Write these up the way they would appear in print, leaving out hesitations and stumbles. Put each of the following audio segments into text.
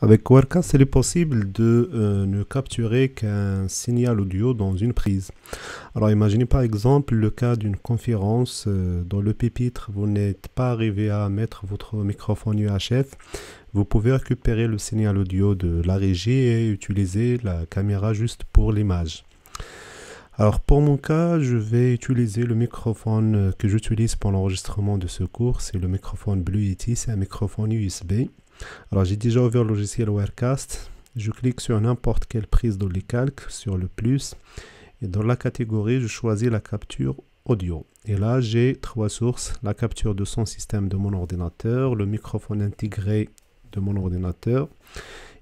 Avec Wirecast, il est possible de ne capturer qu'un signal audio dans une prise. Alors imaginez par exemple le cas d'une conférence dans le pupitre, vous n'êtes pas arrivé à mettre votre microphone UHF, vous pouvez récupérer le signal audio de la régie et utiliser la caméra juste pour l'image. Alors pour mon cas, je vais utiliser le microphone que j'utilise pour l'enregistrement de ce cours, c'est le microphone Blue Yeti, c'est un microphone USB. Alors j'ai déjà ouvert le logiciel Wirecast, je clique sur n'importe quelle prise dans les calques, sur le plus, et dans la catégorie je choisis la capture audio. Et là j'ai trois sources, la capture de son système de mon ordinateur, le microphone intégré de mon ordinateur,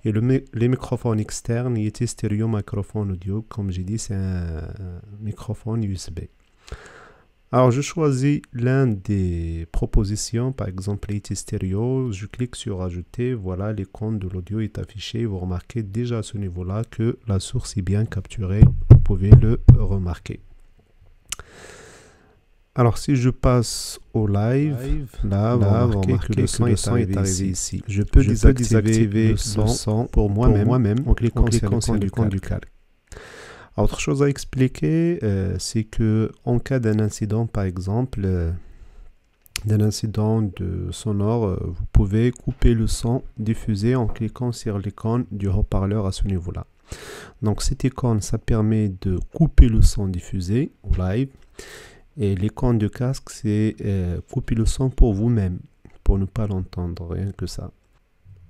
et les microphones externes, Yeti Stereo Microphone Audio, comme j'ai dit c'est un microphone USB. Alors, je choisis l'un des propositions, par exemple Yeti Stereo, je clique sur ajouter, voilà, l'icône de l'audio est affiché, vous remarquez déjà à ce niveau-là que la source est bien capturée, vous pouvez le remarquer. Alors, si je passe au live, là, vous remarquez que le son est arrivé ici. Je peux désactiver le son pour moi-même en cliquant sur l'icône du calque. Autre chose à expliquer, c'est que en cas d'un incident, par exemple, d'un incident sonore, vous pouvez couper le son diffusé en cliquant sur l'icône du haut-parleur à ce niveau-là. Donc cette icône, ça permet de couper le son diffusé au live. Et l'icône de casque, c'est couper le son pour vous-même, pour ne pas l'entendre, rien que ça.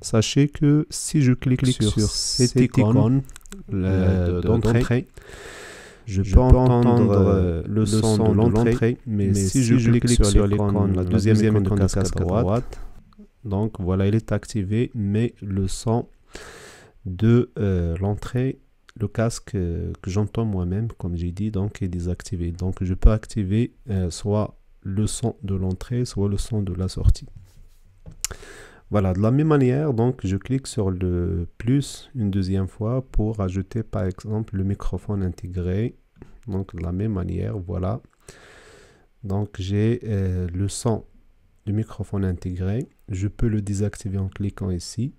Sachez que si je clique sur cette icône d'entrée, je peux entendre le son de l'entrée, mais si je clique sur l'icône, la deuxième icône de casque à droite, donc voilà, il est activé, mais le son de l'entrée, le casque que j'entends moi-même, comme j'ai dit, donc est désactivé. Donc je peux activer soit le son de l'entrée, soit le son de la sortie. Voilà, de la même manière, donc je clique sur le plus une deuxième fois pour ajouter par exemple le microphone intégré. Donc de la même manière, voilà. Donc j'ai le son du microphone intégré. Je peux le désactiver en cliquant ici.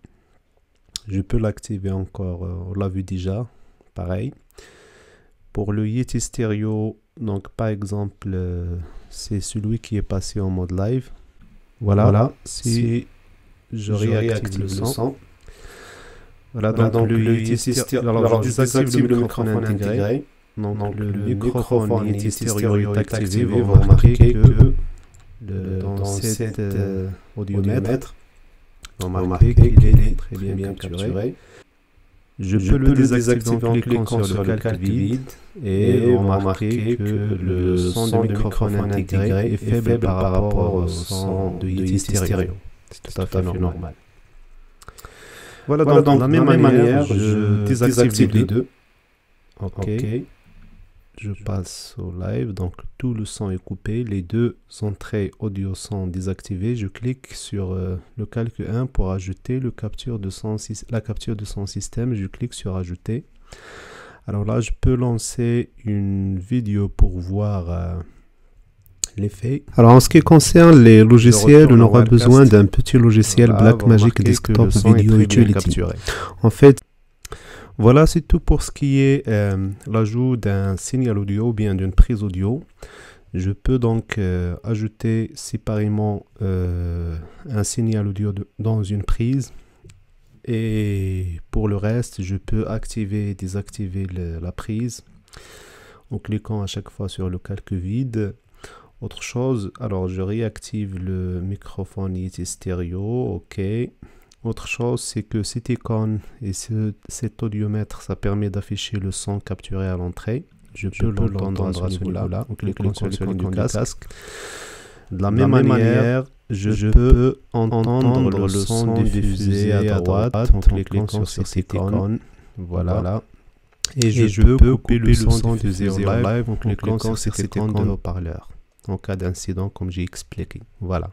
Je peux l'activer encore, on l'a vu déjà, pareil. Pour le Yeti Stereo, donc par exemple, c'est celui qui est passé en mode live. Voilà. Si je réactive le son. Voilà, donc le Yeti Stereo. Alors, je désactive le microphone intégré. Donc, le microphone Yeti Stereo est activé. Vous remarquez que dans cet audiomètre, vous remarquez qu'il est très bien capturé. Je peux le désactiver en cliquant sur le calque vide. Et vous remarquez que le son du microphone intégré est faible par rapport au son de Yeti Stereo. C'est tout à fait normal. Voilà, donc de la même manière, je désactive les deux. Ok. Je passe au live, donc tout le son est coupé. Les deux entrées audio sont désactivées. Je clique sur le calque 1 pour ajouter la capture de son système. Je clique sur ajouter. Alors là, je peux lancer une vidéo pour voir l'effet. Alors en ce qui concerne les logiciels, on aura besoin d'un petit logiciel Blackmagic Desktop Video Utility. En fait, voilà, c'est tout pour ce qui est l'ajout d'un signal audio ou bien d'une prise audio. Je peux donc ajouter séparément un signal audio dans une prise. Et pour le reste, je peux activer et désactiver la prise en cliquant à chaque fois sur le calque vide. Autre chose, alors je réactive le microphone Yeti Stereo, ok. Autre chose, c'est que cette icône et cet audiomètre, ça permet d'afficher le son capturé à l'entrée. Je peux l'entendre à ce niveau-là, en cliquant sur l'icône du casque. De la même manière, je peux entendre le son diffusé à droite en cliquant sur cette icône. Voilà. Et je peux couper le son diffusé en live en cliquant sur cette icône de haut-parleur, en cas d'incident comme j'ai expliqué. Voilà.